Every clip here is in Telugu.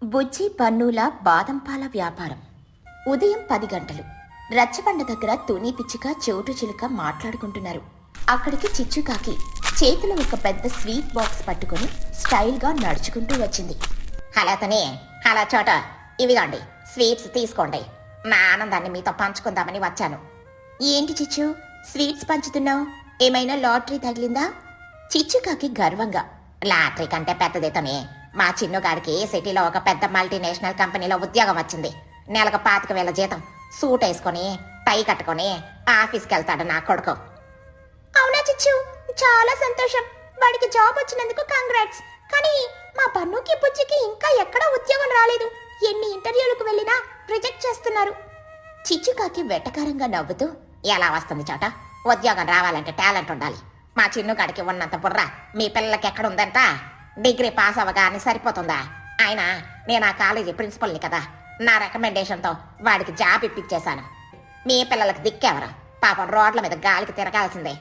బుజ్జి పన్నుల బాదం పాల వ్యాపారం. ఉదయం 10 గంటలు. రచ్చబండ దగ్గర తుని పిచ్చుక చోటు చిలుక మాట్లాడుకుంటున్నారు. అక్కడికి చిచ్చుకాకి చేతిలో ఒక పెద్ద స్వీట్ బాక్స్ పట్టుకుని స్టైల్గా నడుచుకుంటూ వచ్చింది. హలో తుని, హలో చోట, ఇవిగోండి స్వీట్స్ తీసుకోండి. నా ఆనందాన్ని మీతో పంచుకుందామని వచ్చాను. ఏంటి చిచ్చు, స్వీట్స్ పంచుతున్నావు? ఏమైనా లాటరీ తగిలిందా? చిచ్చుకాకి గర్వంగా. లాటరీ కంటే పెద్దదే తుని. మా చిన్నుగాడికి సిటీలో ఒక పెద్ద మల్టీనేషనల్ కంపెనీలో ఉద్యోగం వచ్చింది. నెలకు 25,000 జీతం. సూట్ వేసుకొని టై కట్టుకొని ఆఫీస్కి వెళ్తాడు నా కొడుకు. అవునా చిచ్చు, చాలా సంతోషం. వాడికి జాబ్ వచ్చినందుకు కంగ్రాట్స్. కానీ మా పన్నుకి బుజ్జికి ఇంకా ఎక్కడా ఉద్యోగం రాలేదు. ఎన్ని ఇంటర్వ్యూలకు వెళ్ళినా రిజెక్ట్ చేస్తున్నారు. చిచ్చుకాకి వెటకారంగా నవ్వుతూ, ఎలా వస్తుంది చోట? ఉద్యోగం రావాలంటే టాలెంట్ ఉండాలి. మా చిన్నుగాడికి ఉన్నంత బుర్ర మీ పిల్లలకి ఎక్కడుందంట? డిగ్రీ పాస్ అవ్వగానే సరిపోతుందా? ఆయన నేను ఆ కాలేజీ ప్రిన్సిపల్ని కదా, నా రికమెండేషన్తో వాడికి జాబ్ ఇప్పించేశాను. మీ పిల్లలకు దిక్కెవరు? పాపం రోడ్ల మీద గాలికి తిరగాల్సిందే.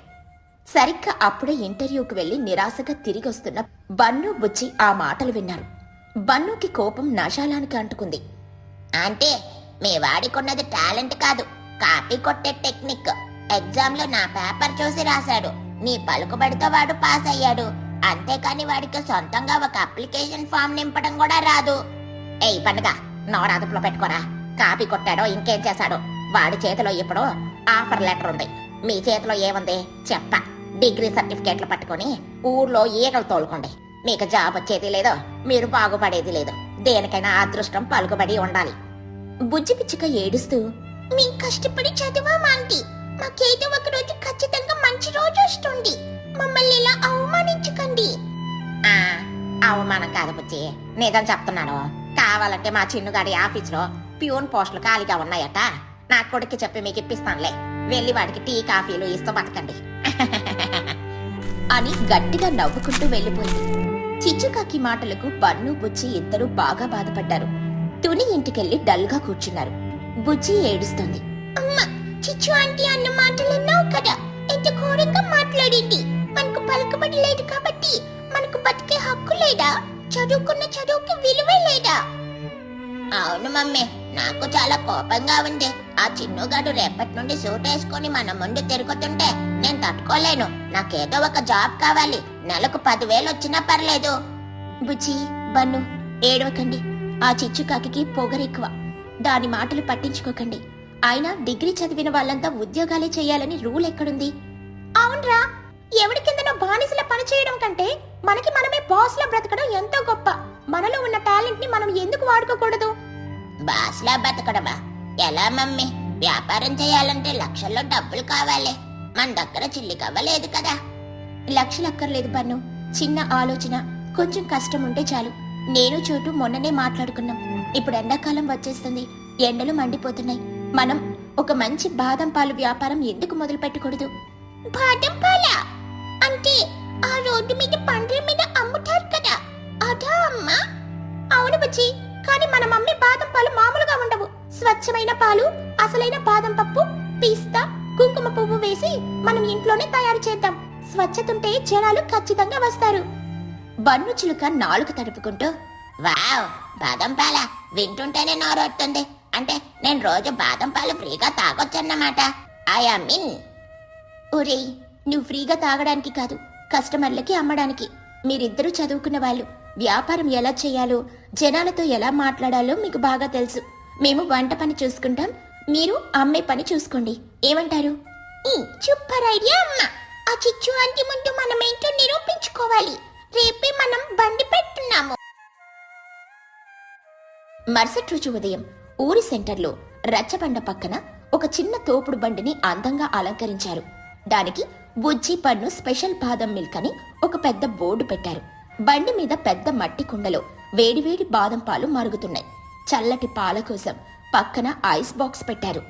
సరిగ్గా అప్పుడే ఇంటర్వ్యూకి వెళ్లి నిరాశగా తిరిగి వస్తున్న బన్ను బుజ్జి ఆ మాటలు విన్నారు. బన్నుకి కోపం నశాలానికి అంటుకుంది. అంటే మీ వాడికున్నది టాలెంట్ కాదు, కాపీ కొట్టే టెక్నిక్. ఎగ్జామ్లో నా పేపర్ చూసి రాశాడు. నీ పలుకుబడితో వాడు పాస్ అయ్యాడు. అంతేకాని వాడికి సొంతంగా ఒక అప్లికేషన్ ఫామ్ నింపడం కూడా రాదు. ఏయ్ పండుగ, నోరాదుపులో పెట్టుకోరా. కాపీ కొట్టాడో ఇంకేం చేశాడో, వాడి చేతిలో ఇప్పుడు ఆఫర్ లెటర్ ఉంది. మీ చేతిలో ఏముంది చెప్ప? డిగ్రీ సర్టిఫికేట్లు పట్టుకొని ఊర్లో ఈగలు తోలుకోండి. మీకు జాబ్ వచ్చేది లేదు, మీరు బాగుపడేది లేదు. దేనికైనా అదృష్టం పలుకుబడి ఉండాలి. బుజ్జి పిచ్చుక ఏడుస్తూ, మేం కష్టపడి చదివామా ఆంటీ, మాకేదో ఒక రోజు ఖచ్చితంగా మంచి రోజు వస్తుంది. మమ్మల్ని ఇలా అవమానించకండి. అవమానం కాదు బుజ్జి, నిజం చెప్తున్నాను. కావాలంటే మా చిన్నుగాడి ఆఫీస్లో ప్యూన్ పోస్టులు ఖాళీగా ఉన్నాయట. నా కొడుక్కి చెప్పి మీకు ఇప్పిస్తానులే. వెళ్ళి వాడికి టీ కాఫీలు ఇస్తూ బతకండి అని గట్టిగా నవ్వుకుంటూ వెళ్ళిపోయింది. చిచ్చుకాకి మాటలకు బన్ను బుజ్జి ఇద్దరూ బాగా బాధపడ్డారు. తుని ఇంటికెళ్లి డల్గా కూర్చున్నారు. బుజ్జి ఏడుస్తుంది. అమ్మా, చిచ్చు ఆంటీ అన్న మాటలన్నావు కదా, ఎంత ఘోరంగా మాట్లాడింది. మనకు పలుకుబడి లేదు కాబట్టి మనకు బతికే హక్కు లేదా? చదువుకున్న చదువుకి విలువే లేదా? అవును మమ్మీ, నాకు చాలా కోపంగా ఉంది. ఆ చిన్నుగాడు రేపటి నుండి సూట్ వేసుకొని మన ముందు తిరుగుతుంటే నేను తట్టుకోలేను. నాకేదో ఒక జాబ్ కావాలి. నెలకు 10,000 వచ్చినా పర్లేదు. బుజ్జి, బన్ను, ఏడవకండి. ఆ చిచ్చుకాకి పొగరెక్కువ. దాని మాటలు పట్టించుకోకండి. ఆయన డిగ్రీ చదివిన వాళ్ళంతా ఉద్యోగాలే చేయాలని రూల్ ఎక్కడుంది? అవునరా, ఎవడి కిందనో బానిసలా పనిచేయడం కంటే మనకి మనమే బాస్లా బ్రతకడం ఎంతో గొప్ప. మనలో ఉన్న టాలెంట్ ని మనం ఎందుకు వాడుకోకూడదు? బాస్లా బతకడమా? ఎలా మమ్మీ? వ్యాపారం చేయాలంటే లక్షల్లో డబ్బులు కావాలి. మన దగ్గర చిల్లికవ్వలేదు కదా. లక్షలక్కర్లేదు బన్ను. చిన్న ఆలోచన, కొంచెం కష్టం ఉంటే చాలు. నేను చోటు మొన్ననే మాట్లాడుకున్నాం. ఇప్పుడు ఎండాకాలం వచ్చేస్తుంది, ఎండలు మండిపోతున్నాయి. మనం ఒక మంచి బాదం పాలు వ్యాపారం ఎందుకు మొదలు పెట్టకూడదు? బాదం పాలా అంటే ఆ రోడ్డు మీద పండ్ల మీద అమ్ముతారు కదా, అదా అమ్మా? అవును బుజ్జి, కానీ మన మమ్మీ బాదం పాలు మామూలుగా ఉండవు. స్వచ్ఛమైన పాలు, అసలైన బాదం పప్పు, పిస్తా, కుంకుమ పువ్వు వేసి మనం ఇంట్లోనే తయారు చేద్దాం. స్వచ్ఛతుంటే జనాలు ఖచ్చితంగా వస్తారు. బన్ను చిలుక నాలుక తడుపుకుంటూ, వావ్, బాదం పాల వింటుంటేనే నోరొస్తుంది. అంటే నేను రోజు బాదం పాలు ఫ్రీగా తాగొచ్చన్నమాట. ఐ మీన్, ఒరేయ్, నువ్వు ఫ్రీగా తాగడానికి కాదు, కస్టమర్లకి అమ్మడానికి. మీరిద్దరూ చదువుకున్న వాళ్ళు. వ్యాపారం ఎలా చేయాలో, జనాలతో ఎలా మాట్లాడాలో మీకు బాగా తెలుసు. మేము వంట పని చూసుకుంటాం, మీరు అమ్మే పని చూసుకోండి. ఏమంటారు? సూపర్ ఐడియా అమ్మా. ఆ చిచ్చు ఆంటీ ముందు మనం ఏంటో నిరూపించుకోవాలి. రేపే మనం బండి పెట్టున్నాము. మరుసటి రోజు ఉదయం ఊరి సెంటర్లో రచ్చబండ పక్కన ఒక చిన్న తోపుడు బండిని అందంగా అలంకరించారు. దానికి బుజ్జి పన్ను స్పెషల్ బాదం మిల్క్ అని ఒక పెద్ద బోర్డు పెట్టారు. బండి మీద పెద్ద మట్టి కుండలో వేడివేడి బాదం పాలు మరుగుతున్నాయి. చల్లటి పాల కోసం పక్కన ఐస్ బాక్స్ పెట్టారు.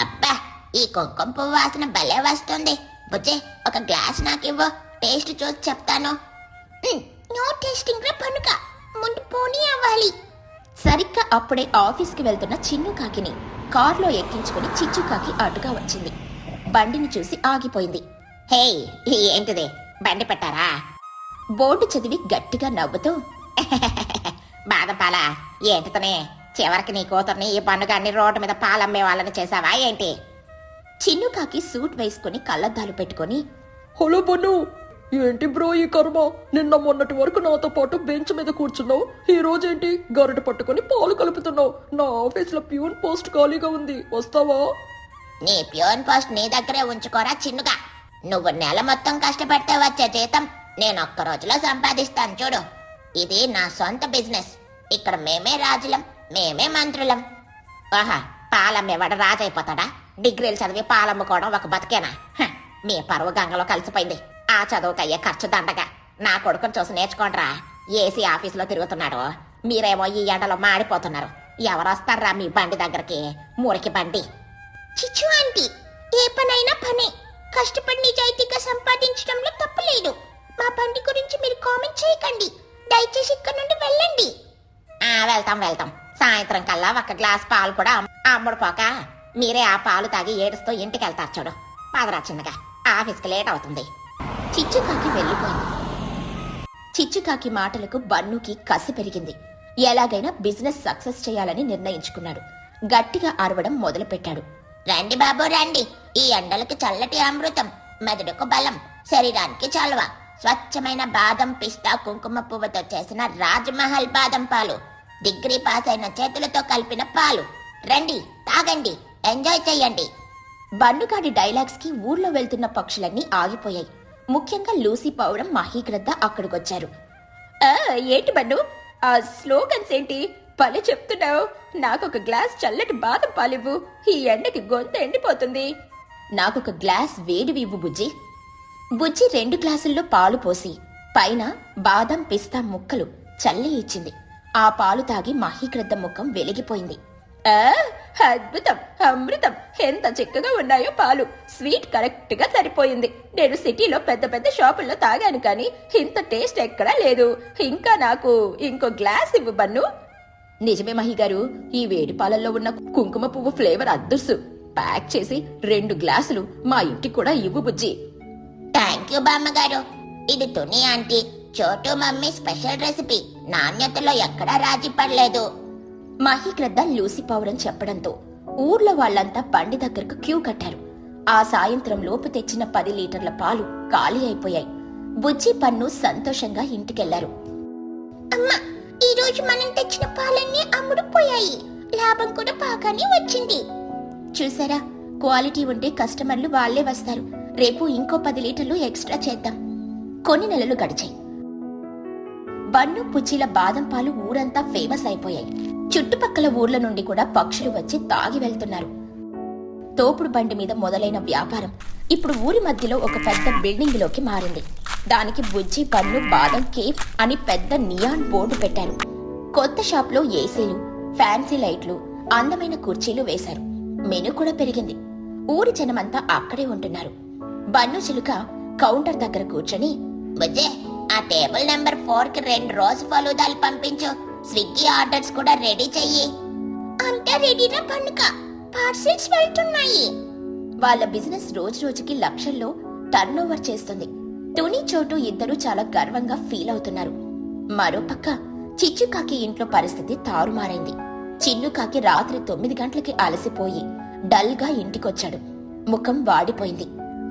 అబ్బా, ఈ కుంకుమ పువ్వు వాసన భలే వస్తుంది. బుజ్జి, ఒక గ్లాస్ నాకివ్వు, టేస్ట్ చూసి చెప్తాను. నో టేస్టింగ్ రా పన్నుక, ముందు పోనీ అవ్వాలి. సరిగ్గా అప్పుడే ఆఫీస్కి వెళ్తున్న చిన్ను కాకిని కారులో ఎక్కించుకుని చిచ్చుకాకి అటుగా వచ్చింది. బండిని చూసి ఆగిపోయింది. హే, ఏంటిది? బండి పెట్టారా? బోర్డు చదివి గట్టిగా నవ్వుతూ, బాదం పాల ఏంటితనే చివరికి నీ కూతుర్ని ఈ పండుగ రోడ్డు మీద పాలమ్మే వాళ్ళని చేసావా ఏంటి? చిన్నుకాకి సూట్ వేసుకుని కళ్ళద్దాలు పెట్టుకుని, హలో బన్ను, ఏంటి బ్రో ఈ కర్మ? నిన్న మొన్నటి వరకు నాతో పాటు బెంచ్ మీద కూర్చున్నావు, ఈ రోజేంటి గరిట పట్టుకుని పాలు కలుపుతున్నావు? నా ఆఫీస్ లో ప్యూన్ పోస్ట్ ఖాళీగా ఉంది, వస్తావా? నీ ప్యూన్ పోస్ట్ నీ దగ్గరే ఉంచుకోరా చిన్నుగా. నువ్వు నెల మొత్తం కష్టపడితే వచ్చే జీతం నేను ఒక్క రోజులో సంపాదిస్తాను చూడు. ఇది నా సొంత బిజినెస్. ఇక్కడ మేమే రాజులం, మేమే మంత్రులం. ఆహా, పాలమ్మేవాడు రాజైపోతాడా? డిగ్రీలు చదివి పాలమ్ముకోవడం ఒక బతికేనా? మీ పరువు గంగలో కలిసిపోయింది. ఆ చదువుకయ్యే ఖర్చు దండగా. నా కొడుకుని చూసి నేర్చుకోండిరా. ఏసీ ఆఫీసులో తిరుగుతున్నాడు, మీరేమో ఈ ఎండలో మాడిపోతున్నారు. ఎవరొస్తారా మీ బండి దగ్గరికి? మురికి బండి. చిచ్చు ఆంటీ, ఏ పనైనా పనే. కష్టపడి నిజాయితీగా సంపాదించడంలో తప్పులేదు. మా బండి గురించి మీరు కామెంట్ చేయకండి. దయచేసి ఇక్కడ నుండి వెళ్ళండి. వెళ్తాం. సాయంత్రం కల్లా ఒక గ్లాస్ పాలు కూడా అమ్ముడుపోక మీరే ఆ పాలు తాగి ఏడుస్తూ ఇంటికి వెళ్తారు చూడు. పదరా చిన్నగా, ఆఫీస్కి లేట్ అవుతుంది. చిచ్చుకాకి వెళ్ళిపోయింది. చిచ్చుకాకి మాటలకు బన్నుకి కసి పెరిగింది. ఎలాగైనా బిజినెస్ సక్సెస్ చేయాలని నిర్ణయించుకున్నాడు. గట్టిగా అరవడం మొదలుపెట్టాడు. రండి బాబు రండి, ఈ ఎండలకి చల్లటి అమృతం, మెదడుకు బలం, శరీరానికి చలవ. స్వచ్ఛమైన బాదం, పిస్తా, కుంకుమ పువ్వుతో చేసిన రాజ్మహల్ బాదం పాలు, డిగ్రీ పాస్ అయిన చేతులతో కలిపిన పాలు. రండి, తాగండి, ఎంజాయ్ చెయ్యండి. బన్నుగాడి డైలాగ్స్ కి ఊర్లో వెళ్తున్న పక్షులన్నీ ఆగిపోయాయి. ముఖ్యంగా లూసీ పౌడం, మహీగ్రద్ద అక్కడికొచ్చారు. ఏంటి బన్ను, ఆ స్లోగన్స్ ఏంటి? పలు చెప్తున్నావు. నాకొక గ్లాస్ చల్లటి బాదం పాలివ్వు, ఈ ఎండకి గొంతు ఎండిపోతుంది. నాకొక గ్లాస్ వేడివి ఇవ్వు బుజ్జి. బుజ్జి 2 గ్లాసుల్లో పాలు పోసి పైన బాదం, పిస్తా ముక్కలు చల్లి ఇచ్చింది. ఆ పాలు తాగి మహీగ్రద్ద ముఖం వెలిగిపోయింది. అద్భుతం, అమృతం, ఎంత చిక్కగా ఉన్నాయో పాలు. స్వీట్ కరెక్ట్ గా సరిపోయింది. నేను సిటీలో పెద్ద పెద్ద షాపుల్లో తాగాను కానీ ఇంత టేస్ట్ ఎక్కడా లేదు. ఇంకా నాకు ఇంకో గ్లాస్ ఇవ్వు బన్ను. నిజమే మహిగారు, ఈ వేడి పాలల్లో ఉన్న కుంకుమ పువ్వు ఫ్లేవర్ అద్దుర్సు. ప్యాక్ చేసి 2 గ్లాసులు మా ఇంటికి కూడా ఇవ్వు బుజ్జి. థ్యాంక్ యూ బామ్మగారు. ఇది తుని ఆంటీ, చోటు మమ్మీ స్పెషల్ రెసిపీ. నాణ్యతలో ఎక్కడా రాజీ పడలేదు. మహీగ్రద్ద లూసీ పౌరం చెప్పడంతో ఊర్లో వాళ్ళంతా బండి దగ్గరకు క్యూ కట్టారు. ఆ సాయంత్రం లోపు తెచ్చిన 10 లీటర్ల పాలు ఖాళీ అయిపోయాయి. బుజ్జి, పన్ను సంతోషంగా ఇంటికెళ్లారు. అమ్మా, ఈ రోజు మనం తెచ్చిన పాలన్నీ అమ్ముడుపోయాయి. లాభం కూడా బాగానే వచ్చింది. చూసారా, క్వాలిటీ ఉంటే కస్టమర్లు వాళ్లే వస్తారు. రేపు ఇంకో 10 లీటర్లు ఎక్స్ట్రా చేద్దాం. కొన్ని నెలలు గడిచాయి. బన్ను, పుచ్చిల బాదం పాలు ఊరంతా ఫేమస్ అయిపోయాయి. చుట్టుపక్కల ఊర్ల నుండి కూడా పక్షులు వచ్చి తాగి వెళ్తున్నారు. తోపుడు బండి మీద మొదలైన వ్యాపారం ఇప్పుడు ఊరి మధ్యలో ఒక పెద్ద బిల్డింగ్ లోకి మారింది. దానికి బుజ్జి, పన్ను, బాదం కేఫ్ అని పెద్ద నియాన్ బోర్డు పెట్టారు. కొత్త షాప్ లో ఏసీలు, ఫ్యాన్సీ లైట్లు, అందమైన కుర్చీలు వేశారు. మెను కూడా పెరిగింది. ఊరి జనమంతా అక్కడే ఉంటున్నారు. బన్ను చిలుక కౌంటర్ దగ్గర కూర్చొని, బుజ్జే, ఆ టేబుల్ నెంబర్ 4కి 2 రోజు ఫలూదాలు పంపించు. స్విగ్గీ ఆర్డర్స్ కూడా రెడీ చెయ్యి. అంతా రెడీనా బన్నుక? పార్సిల్స్ వెళ్తున్నాయి. వాళ్ళ బిజినెస్ రోజు రోజుకి లక్షల్లో టర్న్ ఓవర్ చేస్తుంది. తుని, చోటు ఇద్దరు చాలా గర్వంగా ఫీల్ అవుతున్నారు. మరోపక్క చిచ్చుకాకి ఇంట్లో పరిస్థితి తారుమారైంది. చిన్నుకాకి రాత్రి 9 గంటలకి అలసిపోయి డల్ గా ఇంటికొచ్చాడు. ముఖం వాడిపోయింది.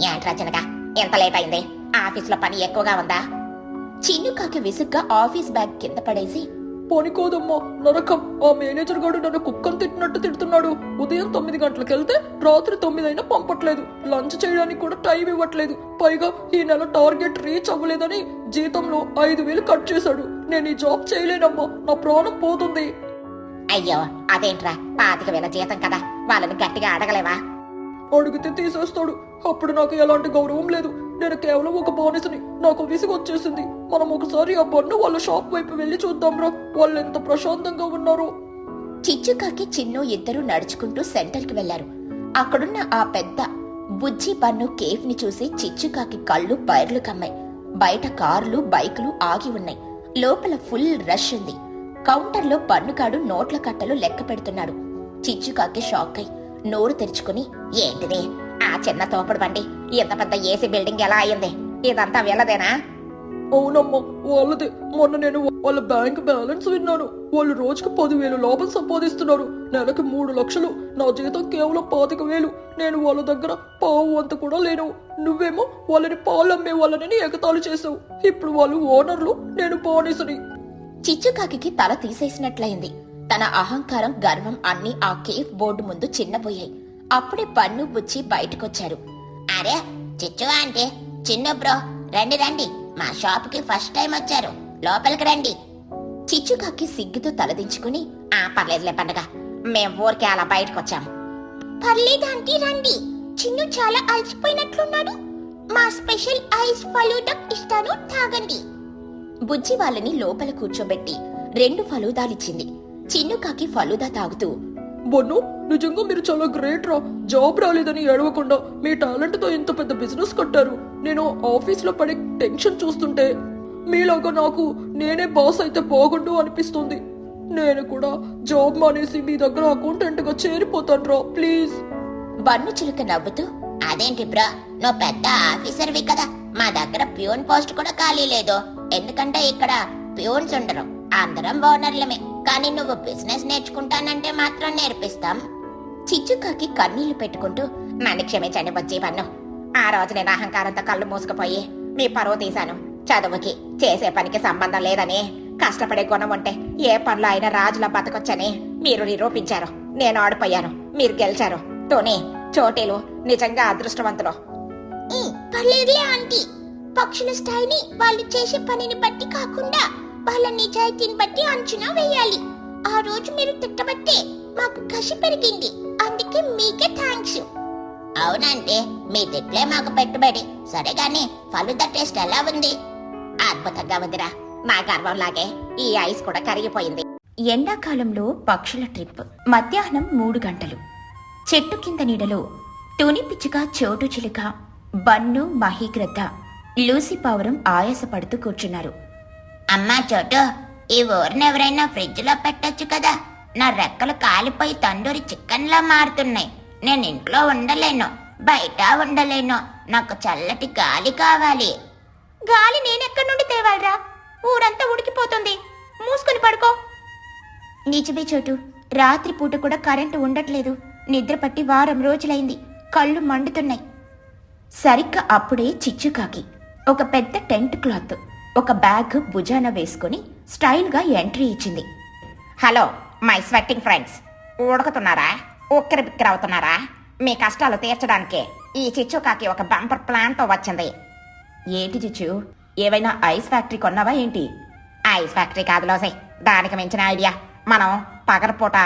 ఏంట్రా చిన్నగా, ఎంత లేట్ అయింది? ఆఫీస్ లో పని ఎక్కువగా ఉందా? చిన్నుకాకి విసుగ్గా ఆఫీస్ బ్యాగ్ కింద పడేసి, పనికోదమ్మా, నరకం. ఆ మేనేజర్ గారు నన్ను కుక్కను తిట్టినట్టు తిడుతున్నాడు. ఉదయం 9 గంటలకు వెళ్తే రాత్రి 9 అయినా పంపట్లేదు. లంచ్ చేయడానికి కూడా టైం ఇవ్వట్లేదు. పైగా ఈ నెల టార్గెట్ రీచ్ అవ్వలేదని జీతంలో 5,000 కట్ చేశాడు. నేను ఈ జాబ్ చేయలేనమ్మా, నా ప్రాణం పోతుంది. అయ్యో, అదేంట్రా, 25,000 జీతం కదా, వాళ్ళని గట్టిగా అడగలేవా? అడిగితే తీసేస్తాడు. అప్పుడు నాకు ఎలాంటి గౌరవం లేదు. నేను కేవలం ఒక బానిసని. నాకు విసుగు వచ్చేసింది. మనం ఒకసారి ఆ బన్ను వాళ్ళ షాప్ వైపు వెళ్లి చూద్దాంరా, వాళ్ళు ఎంత ప్రశాంతంగా ఉన్నారో. చిచ్చుకాకి, చిన్ను ఇద్దరు నడుచుకుంటూ సెంటర్కి వెళ్లారు. అక్కడున్న ఆ పెద్ద బుజ్జి, బన్ను కేఫ్ ని చూసి చిచ్చుకాకి కళ్ళు బైర్లు కమ్మాయి. బయట కార్లు, బైకులు ఆగి ఉన్నాయి. లోపల ఫుల్ రష్ ఉంది. కౌంటర్లో బన్నుగాడు నోట్ల కట్టలు లెక్క పెడుతున్నాడు. చిచ్చుకాకి షాక్ అయి నోరు తెరుచుకుని, ఏంటిది? ఆ చిన్న తోపుడు బండి ఇంత పెద్ద ఏసీ బిల్డింగ్ ఎలా అయ్యింది? ఇదంతా వీళ్ళదేనా? అవునమ్మా వాళ్ళదే. మొన్న నేను వాళ్ళ బ్యాంక్ బ్యాలెన్స్ విన్నాను. వాళ్ళు రోజుకు 10,000 లాభం సంపాదిస్తున్నారు. నెలకి 3 లక్షలు. నా జీతం కేవలం 25,000. నేను వాళ్ళ దగ్గర పావు అంత కూడా లేను. నువ్వేమో వాళ్ళని పాలు అమ్మే వాళ్ళని ఎగతాళి చేసావు. ఇప్పుడు వాళ్ళు ఓనర్లు, నేను బానిసని. చిచ్చుకాకి తల తీసేసినట్లయింది. తన అహంకారం, గర్వం అన్నీ ఆ కేఫ్ బోర్డు ముందు చిన్నపోయాయి. అప్పుడే బన్ను బుచ్చి బయటకొచ్చారు. అరే చిచ్చు ఆంటీ, చిన్ను బ్రో, రండి రండి, మా షాప్ కి ఫస్ట్ టైం వచ్చారు, లోపలికి రండి. చిచ్చుకాకి సిగ్గుతో తలదించుకుని, పర్లేదులే పండుగ, మేం ఊరికే అలా బయటకొచ్చాం. పర్లేదాంటీ రండి, చిన్ను చాలా అలసిపోయినట్లున్నాడు. మా స్పెషల్ ఐస్ ఫలూదా ఇస్తాను, తాగండి. బుజ్జి వాళ్ళని లోపల కూర్చోబెట్టి 2 ఫలూదాలిచ్చింది. చిన్నుకాకి ఫలూదా తాగుతూ, బన్ను, నిజంగా మీరు చాలా గ్రేట్ రా. జాబ్ రాలేదని ఏడవకుండా మీ టాలెంట్ తో ఇంత పెద్ద బిజినెస్ కట్టారు. నేను ఆఫీస్ లో పడే టెన్షన్ చూస్తుంటే మీలాగా నాకు నేనే బాస్ అయితే బాగుండు అనిపిస్తుంది. నేను కూడా జాబ్ మానేసి మీ దగ్గర అకౌంటెంట్ గా చేరిపోతాను రా, ప్లీజ్. బన్ను చిలుక నవ్వుతూ, అదేంటి బ్రో, నువ్వు పెద్ద ఆఫీసర్వి కదా, మా దగ్గర ప్యూన్ పోస్ట్ కూడా ఖాళీ లేదు. ఎందుకంటే ఇక్కడ ప్యూన్స్ ఉండరు, అందరం ఓనర్లమే. కానీ నువ్వు బిజినెస్ నేర్చుకుంటానంటే మాత్రం నేర్పిస్తాం. చిచ్చుకాకి కన్నీళ్లు పెట్టుకుంటూ, నన్ను క్షమించండి బుజ్జి బన్ను. ఆ రోజు నేను అహంకారంతో కళ్ళు మూసుకుపోయి మీ పరువు తీశాను. చదువుకి చేసే పనికి సంబంధం లేదని, కష్టపడే గుణం ఉంటే ఏ పనులు అయినా రాజులా బతకొచ్చని మీరు నిరూపించారు. నేను ఆడిపోయాను, మీరు గెలిచారు. టోనీ, చోటీలు నిజంగా అదృష్టవంతులు. పర్లేదులే ఆంటీ, పక్షుల స్థాయిని వాళ్ళు చేసే పనిని బట్టి కాకుండా వాళ్ళ నిజాయితీని బట్టి అంచనా వేయాలి. ఆ రోజు మీరు తిట్టబట్టే మాకు కసి పెరిగింది, అందుకే మీకే థ్యాంక్స్. అవునంటే మీ తిట్లే మాకు పెట్టుబడి. సరే గాని ఫలుదా టేస్ట్ ఎలా ఉంది? అద్భుతంగా ఉందిరా. నా గర్వం లాగే ఈ ఐస్ కూడా కరిగిపోయింది. ఎండాకాలంలో పక్షుల ట్రిప్. మధ్యాహ్నం 3 గంటలు. చెట్టు కింద నీడలో తుని పిచ్చుక, చోటు చిలుక, బన్ను, మహీగ్రద్ద, లూసి పావురం ఆయాసపడుతూ కూర్చున్నారు. అమ్మా చోటు, ఈ ఊరిని ఎవరైనా ఫ్రిడ్జ్ లో పెట్టొచ్చు కదా. నా రెక్కలు కాలిపోయి తందూరి చికెన్ లా మారుతున్నాయి. నేను ఇంట్లో ఉండలేను, బయట ఉండలేను. నాకు చల్లటి గాలి కావాలి. గాలి నేనెక్కడి నుండి తేవాలరా? ఊరంతా ఉడికిపోతుంది. మూసుకుని పడుకో. నిజమే చోటు, రాత్రి పూట కూడా కరెంటు ఉండట్లేదు. నిద్ర పట్టి వారం రోజులైంది. కళ్ళు మండుతున్నాయి. సరిగ్గా అప్పుడే చిచ్చుకాకి ఒక పెద్ద టెంట్ క్లాత్, ఒక బ్యాగ్ భుజాన వేసుకుని స్టైల్గా ఎంట్రీ ఇచ్చింది. హలో మై స్వెట్టింగ్ ఫ్రెండ్స్, ఉడకుతున్నారా? ఉక్కిరి బిక్కిరి అవుతున్నారా? మీ కష్టాలు తీర్చడానికి ఈ చిచ్చుకాకి ఒక బంపర్ ప్లాన్ తో వచ్చింది. ఏంటి చిచ్చు, ఏవైనా ఐస్ ఫ్యాక్టరీ కొన్నావా ఏంటి? ఐస్ ఫ్యాక్టరీ కాదులోసే, దానికి మించిన ఐడియా. మనం పగలపూట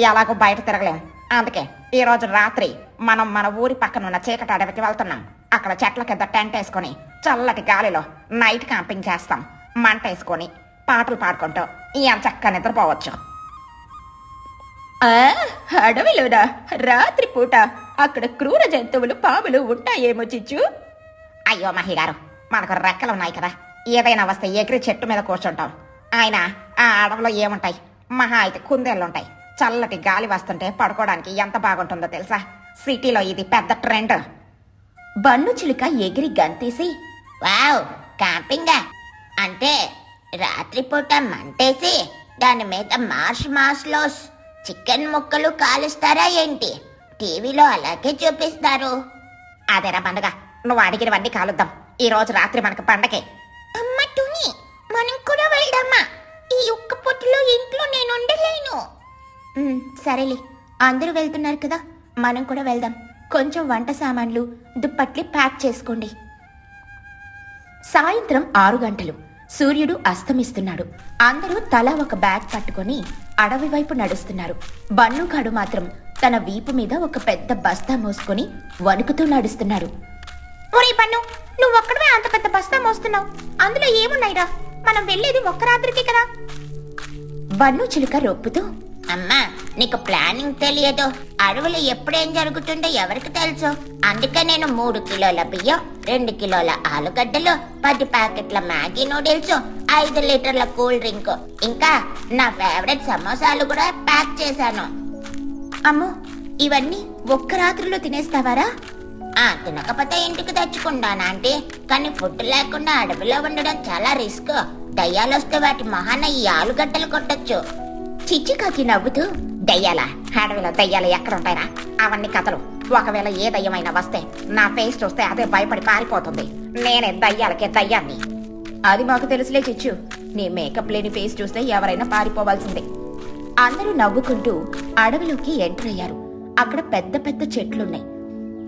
ఎలాగో బయట తిరగలేం. అందుకే ఈ రోజు రాత్రి మనం మన ఊరి పక్కనున్న చీకటి అడవికి వెళ్తున్నాం. అక్కడ చెట్ల కింద టెంట్ వేసుకొని చల్లటి గాలిలో నైట్ క్యాంపింగ్ చేస్తాం. మంట వేసుకొని పాటలు పాడుకుంటూ చక్కగా నిద్రపోవచ్చు. అడవిలోనా? రాత్రి పూట అక్కడ క్రూర జంతువులు, పాములు ఉంటాయేమో చిచ్చు. అయ్యో మహి గారు, మనకు రెక్కలు ఉన్నాయి కదా, ఏదైనా వస్తే ఎగిరి చెట్టు మీద కూర్చుంటాం. ఆయన ఆ అడవిలో ఏముంటాయి? మహా అయితే కుందేళ్ళుంటాయి. చల్లటి గాలి వస్తుంటే పడుకోవడానికి ఎంత బాగుంటుందో తెలుసా? సిటీలో ఇది పెద్ద ట్రెండ్. బన్ను చిలుక ఎగిరి గంతేసి, వావ్, క్యాంపింగా? అంటే రాత్రిపూట మంటేసి దాని మీద మార్ష్లోస్ చికెన్ ముక్కలు కాలుస్తారా ఏంటి? టీవీలో అలాగే చూపిస్తారు. అదేరా పండుగ, నువ్వు అడిగినవన్నీ కాలుద్దాం. ఈ రోజు రాత్రి మనకు పండగే. అమ్మ టుని, మనం కూడా వెళ్దామా? ఈ ఉక్క పొట్టులో ఇంట్లో నేను ఉండలేను. సరేలే, అందరూ వెళ్తున్నారు కదా, మనం కూడా వెళ్దాం. కొంచెం వంట సామాన్లు, దుప్పట్లు ప్యాక్ చేసుకోండి. సాయంత్రం 6 గంటలు. సూర్యుడు అస్తమిస్తున్నాడు. అందరూ తలా ఒక బ్యాగ్ పట్టుకొని అడవి వైపు నడుస్తున్నారు. బన్నుగాడు మాత్రం తన వీపు మీద ఒక పెద్ద బస్తా మోసుకొని వణుకుతూ నడుస్తున్నాడు. ఒరే బన్ను, నువ్వు ఒక్కడవే అంత పెద్ద బస్తా మోస్తున్నావు. అందులో ఏమున్నాయిరా? మనం వెళ్ళేది ఒక్క రాత్రికి కదా. బన్ను చిలుక రొప్పుతూ, అమ్మా, నీకు ప్లానింగ్ తెలియదు. అడవులు ఎప్పుడేం జరుగుతుందో ఎవరికి తెలుసు? అందుకే నేను 3 కిలోల బియ్యం, 2 కిలోల ఆలుగడ్డలు, 10 ప్యాకెట్ల మ్యాగీ నూడిల్స్, 5 లీటర్ల కూల్ డ్రింక్, ఇంకా నా ఫేవరెట్ సమోసాలు కూడా ప్యాక్ చేశాను. అమ్మో, ఇవన్నీ ఒక్క రాత్రిలో తినేస్తావారా? తినకపోతే ఇంటికి తెచ్చుకుంటాను ఆంటీ. కానీ ఫుడ్ లేకుండా అడవిలో ఉండడం చాలా రిస్క్. దయ్యాలొస్తే వాటి మొహాన ఈ ఆలుగడ్డలు కొట్టొచ్చు. చిచ్చుకాకి నవ్వుతూ, దయ్యాలా? అడవిలో దయ్యాలు ఎక్కడ ఉంటాయిరా? అవన్నీ కథలు. ఒకవేళ ఏ దయ్యమైనా వస్తే నా ఫేస్ చూస్తే అదే భయపడి పారిపోతుంది. నేనే దయ్యాలకే దయ్యాన్ని. అది మాకు తెలుసులే చిచ్చు, నీ మేకప్ లేని ఫేస్ చూస్తే ఎవరైనా పారిపోవాల్సిందే. అందరూ నవ్వుకుంటూ అడవిలోకి ఎంటర్ అయ్యారు. అక్కడ పెద్ద పెద్ద చెట్లున్నాయి.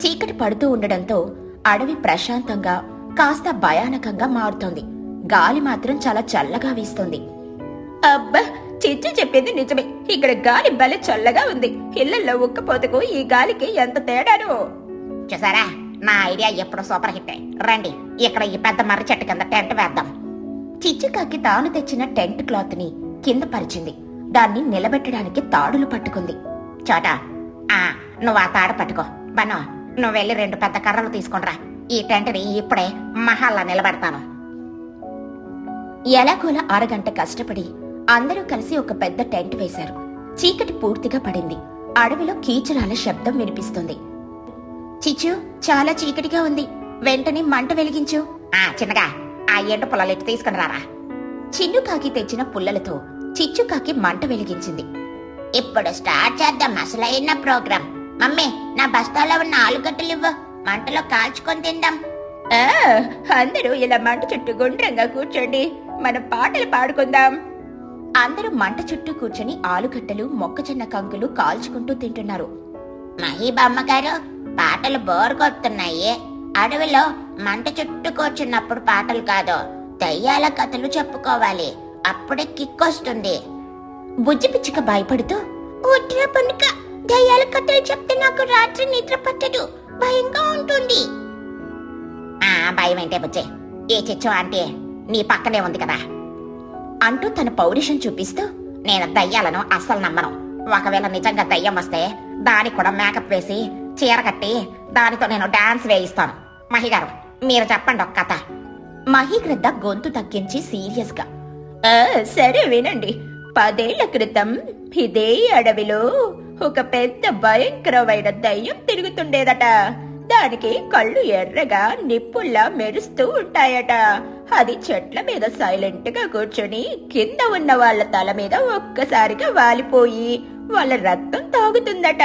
చీకటి పడుతూ ఉండడంతో అడవి ప్రశాంతంగా కాస్త భయానకంగా మారుతోంది. గాలి మాత్రం చాలా చల్లగా వీస్తుంది. అబ్బా, చిచ్చు చెప్పింది నిజమే. ఇక్కడ గాలి భలే చల్లగా ఉంది. ఇళ్లలో ఉక్కపోతకు ఈ గాలికి ఎంత తేడాను. చూసారా, నా ఐడియా ఎప్పుడు సూపర్ హిట్. రండి, ఇక్కడ ఈ పెద్ద మర్రి చెట్టు కింద టెంట్ వేద్దాం. చిచ్చుకాకి తాను తెచ్చిన టెంట్ క్లాత్ ని కింద పరిచింది. దాన్ని నిలబెట్టడానికి తాడులు పట్టుకుంది. చోటా, నువ్వు ఆ తాడు పట్టుకో. బనో, నువ్వు వెళ్ళి 2 పెద్ద కర్రలు తీసుకునిరా. ఈ టెంట్ని ఇప్పుడే మహాల్లా నిలబెడతాను. ఎలాగోలా అరగంట కష్టపడి అందరూ కలిసి ఒక పెద్ద టెంట్ వేశారు. చీకటి పూర్తిగా పడింది. అడవిలో కీచురాల శబ్దం వినిపిస్తుంది. చిచ్చు, చాలా చీకటిగా ఉంది, వెంటనే మంట వెలిగించు. చిన్నగా ఆ ఎండు పుల్లలెట్టు తీసుకుని రారా. చిన్నుకాకి తెచ్చిన పుల్లలతో చిచ్చుకాకి మంట వెలిగించింది. ఇప్పుడు స్టార్ట్ చేద్దాం అసలైన ప్రోగ్రాం. మమ్మీ, నా బస్తాలో ఉన్న ఆలుగడ్డలు ఇవ్వు, మంటలో కాల్చుకొని తిందాం. అందరూ ఇలా మంట చుట్టూ గుండ్రంగా కూర్చోండి, మన పాటలు పాడుకుందాం. అందరూ మంట చుట్టూ కూర్చొని ఆలుగడ్డలు, మొక్కజొన్న కంకులు కాల్చుకుంటూ తింటున్నారు. మహీబామ్మగారు, పాటలు బోర్ కొడుతున్నాయి. అడవిలో మంట చుట్టూ కూర్చున్నప్పుడు పాటలు కాదు, దయ్యాల కథలు చెప్పుకోవాలి. అప్పుడే కిక్ వస్తుంది. బుజ్జి పిచ్చుక భయపడుతూ, ఉట్రా పనుక, దయ్యాల కథలు చెప్తే నాకు రాత్రి నిద్ర పట్టదు, భయంగా ఉంటుంది. భయం ఏంటే బుజ్జే, ఏ చిచ్చు ఆంటీ నీ పక్కనే ఉంది కదా అంటూ తన పౌరుషం చూపిస్తూ, నేను దయ్యాలను అస్సలు నమ్మను. ఒకవేళ నిజంగా దయ్యం వస్తే దానికి కూడా మేకప్ వేసి చీర కట్టి దానితో నేను డాన్స్ వేయిస్తాను. మహిగారు, మీరు చెప్పండి ఒక కథ. మహీగ్రద్ద గొంతు తగ్గించి సీరియస్ గా, సరే వినండి. 10 ఏళ్ల క్రితం ఇదే అడవిలో ఒక పెద్ద భయంకరమైన దయ్యం తిరుగుతుండేదట. దానికి కళ్ళు ఎర్రగా నిప్పుల్లా మెరుస్తూ ఉంటాయట. అది చెట్ల మీద సైలెంట్ గా కూర్చొని కింద ఉన్న వాళ్ళ తల మీద ఒక్కసారిగా వాలిపోయి వాళ్ళ రక్తం తాగుతుందట.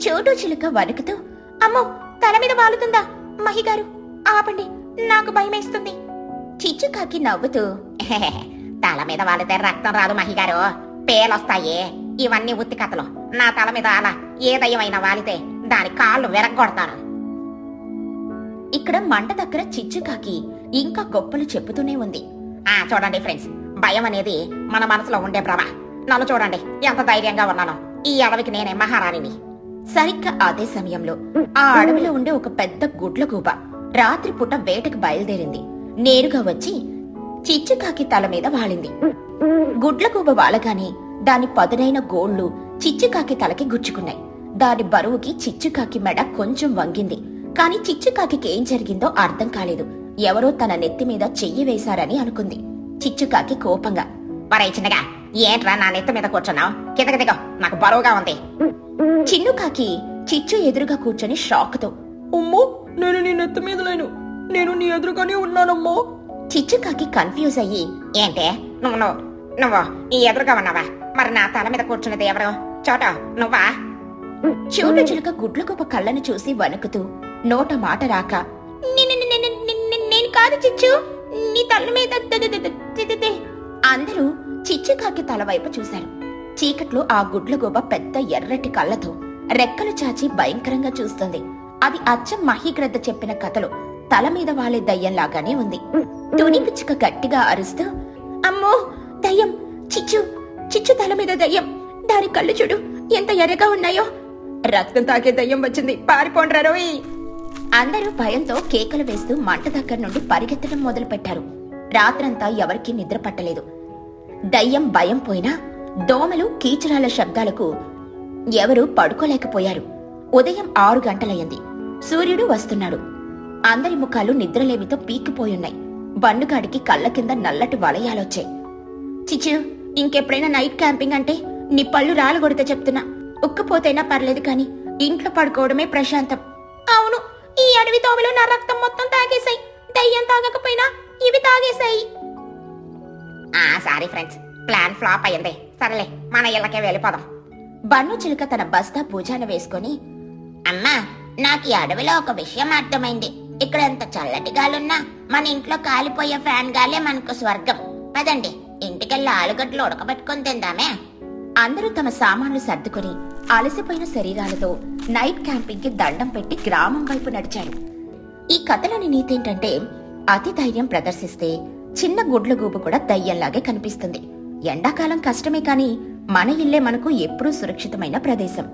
చోటు చిలుక వణుకుతూ, అమ్మో, తల మీద వాలుతుందా? మహిగారు, ఆపండి, నాకు భయమేస్తుంది. చిచ్చుకాకి నవ్వుతూ, తల మీద వాలితే రక్తం రాదు మహిగారు, పేలొస్తాయి. ఇవన్నీ ఉత్తి కథలు. నా తల మీద అలా ఏ దయ్యమైనా వాలితే దాని కాళ్ళు విరగ్గొడతాను. ఇక్కడ మంట దగ్గర చిచ్చుకాకి ఇంకా గొప్పలు చెప్పుతూనే ఉంది. చూడండి ఫ్రెండ్స్, భయం అనేది మన మనసులో ఉండే భ్రమ. నన్ను చూడండి, ఎంత ధైర్యంగా ఉన్నాను. ఈ అడవికి నేనే మహారాణిని. సరిగ్గా అదే సమయంలో ఆ అడవిలో ఉండే ఒక పెద్ద గుడ్లగూబ రాత్రిపూట వేటకు బయలుదేరింది. నేరుగా వచ్చి చిచ్చుకాకి తల మీద వాలింది. గుడ్లగూబ వాలగానే దాని పదునైన గోళ్లు చిచ్చుకాకి తలకి గుచ్చుకున్నాయి. దాని బరువుకి చిచ్చుకాకి మెడ కొంచెం వంగింది. కాని చిచ్చుకాకి ఏం జరిగిందో అర్థం కాలేదు. ఎవరో తన నెత్తి మీద చెయ్యి వేశారని అనుకుంది. చిచ్చుకాకి కోపంగా, వరే చిన్నగా, ఏంట్రా నా నెత్తి మీద కూర్చున్నావు? కిందకి దిగో, నాకు బరువుగా ఉంది. చిన్నుకాకి చిచ్చు ఎదురుగా కూర్చొని షాక్తో, అమ్మో, నేను నీ నెత్తి మీద లేను, నేను నీ ఎదురుగానే ఉన్నానమ్మో. చిచ్చుకాకి కన్ఫ్యూజ్ అయ్యి, ఏంటే నువ్వు ఈ ఎదురుగా ఉన్నావా? మరి నా తల మీద కూర్చున్నది ఎవరు? చోట నువ్వా? చోటు చిలుక గుడ్లగూబ కళ్ళను చూసి వణుకుతూ నోట మాట రాక, నేను కాదు చిచ్చు, నీ తల మీద. అందరూ చిచ్చుకాకి తల వైపు చూశారు. చీకట్లో ఆ గుడ్లగూబ పెద్ద ఎర్రటి కళ్ళతో రెక్కలు చాచి భయంకరంగా చూస్తుంది. అది అచ్చం మహీగ్రద్ద చెప్పిన కథలో తల మీద వాలే దయ్యంలాగానే ఉంది. తుని పిచ్చుక గట్టిగా అరుస్తూ, అమ్మో, దయ్యం! చిచ్చు తల మీద దయ్యం! దాని కళ్ళు చూడు, ఎంత ఎర్రగా ఉన్నాయో! రక్తం తాకే దయ్యం వచ్చింది, పారిపోండ్రా రోయ్! అందరూ భయంతో కేకలు వేస్తూ మంట దగ్గర నుండి పరిగెత్తడం మొదలు పెట్టారు. రాత్రంతా ఎవరికీ నిద్ర పట్టలేదు. దయ్యం భయం పోయినా దోమలు, కీచురాల శబ్దాలకు ఎవరూ పడుకోలేకపోయారు. ఉదయం 6 గంటలయ్యింది. సూర్యుడు వస్తున్నాడు. అందరి ముఖాలు నిద్రలేమితో పీకిపోయున్నాయి. బన్నుగాడికి కళ్ళ కింద నల్లటి వలయాలొచ్చాయి. చిచ్చు, ఇంకెప్పుడైనా నైట్ క్యాంపింగ్ అంటే నీ పళ్ళు రాలగొడితే చెప్తున్నా. ఉక్కపోతైనా పర్లేదు కాని ఇంట్లో పడుకోవడమే ప్రశాంతం. అవును, ఈ అడవి తోవలో నా రక్తం మొత్తం తాగేశాయి. దయ్యం తాగకపోయినా ఇవి తాగేశాయి. సారీ ఫ్రెండ్స్, ప్లాన్ ఫ్లాప్ అయ్యింది. సరేలే, మన ఇళ్ళకే వెళ్ళిపోదాం. బన్ను చిలుక తన బస్తా భుజాన వేసుకొని, అమ్మా, నాకు ఈ అడవిలో ఒక విషయం అర్థమైంది. ఇక్కడ ఎంత చల్లటి గాలున్నా మన ఇంట్లో కాలిపోయే ఫ్యాన్ గాలే మనకు స్వర్గం. పదండి, ఇంటికెళ్ళి ఆలుగడ్డలు ఉడకబెట్టుకుని తిందామే. అందరూ తమ సామాన్లు సర్దుకొని అలసిపోయిన శరీరాలతో నైట్ క్యాంపింగ్ కి దండం పెట్టి గ్రామం వైపు నడిచారు. ఈ కథలోని నీతేంటంటే, అతి ధైర్యం ప్రదర్శిస్తే చిన్న గుడ్లగూబు కూడా దయ్యంలాగే కనిపిస్తుంది. ఎండాకాలం కష్టమే కాని మన ఇల్లే మనకు ఎప్పుడూ సురక్షితమైన ప్రదేశం.